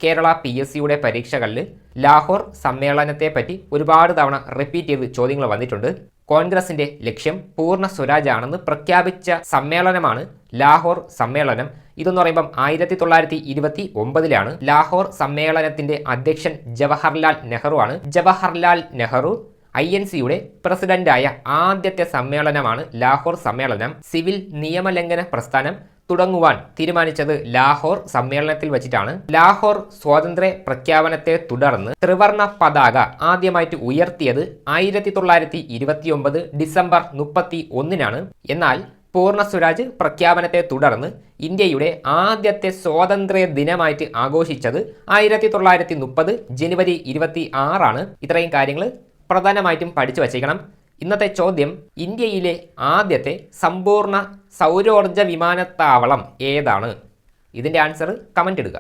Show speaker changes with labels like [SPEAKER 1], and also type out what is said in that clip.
[SPEAKER 1] കേരള PSCയുടെ പരീക്ഷകളിൽ ലാഹോർ സമ്മേളനത്തെപ്പറ്റി ഒരുപാട് തവണ റിപ്പീറ്റ് ചെയ്ത് ചോദ്യങ്ങൾ വന്നിട്ടുണ്ട്. കോൺഗ്രസിന്റെ ലക്ഷ്യം പൂർണ്ണ സ്വരാജാണെന്ന് പ്രഖ്യാപിച്ച സമ്മേളനമാണ് ലാഹോർ സമ്മേളനം. ഇതെന്ന് പറയുമ്പം 1929 ലാഹോർ സമ്മേളനത്തിന്റെ അധ്യക്ഷൻ ജവഹർലാൽ നെഹ്റു ആണ്. ജവഹർലാൽ നെഹ്റു INCയുടെ പ്രസിഡന്റായ ആദ്യത്തെ സമ്മേളനമാണ് ലാഹോർ സമ്മേളനം. സിവിൽ നിയമലംഘന പ്രസ്ഥാനം തുടങ്ങുവാൻ തീരുമാനിച്ചത് ലാഹോർ സമ്മേളനത്തിൽ വെച്ചിട്ടാണ്. ലാഹോർ സ്വാതന്ത്ര്യ പ്രഖ്യാപനത്തെ തുടർന്ന് ത്രിവർണ പതാക ആദ്യമായിട്ട് ഉയർത്തിയത് 1929 ഡിസംബർ 31. എന്നാൽ പൂർണ്ണ സ്വരാജ് പ്രഖ്യാപനത്തെ തുടർന്ന് ഇന്ത്യയുടെ ആദ്യത്തെ സ്വാതന്ത്ര്യ ദിനമായിട്ട് ആഘോഷിച്ചത് 1930 ജനുവരി 26. ഇത്രയും കാര്യങ്ങൾ പ്രധാനമായിട്ടും പഠിച്ചു വച്ചേക്കണം. ഇന്നത്തെ ചോദ്യം, ഇന്ത്യയിലെ ആദ്യത്തെ സമ്പൂർണ്ണ സൗരോർജ്ജ വിമാനത്താവളം ഏതാണ്? ഇതിൻ്റെ ആൻസർ കമൻ്റ് ഇടുക.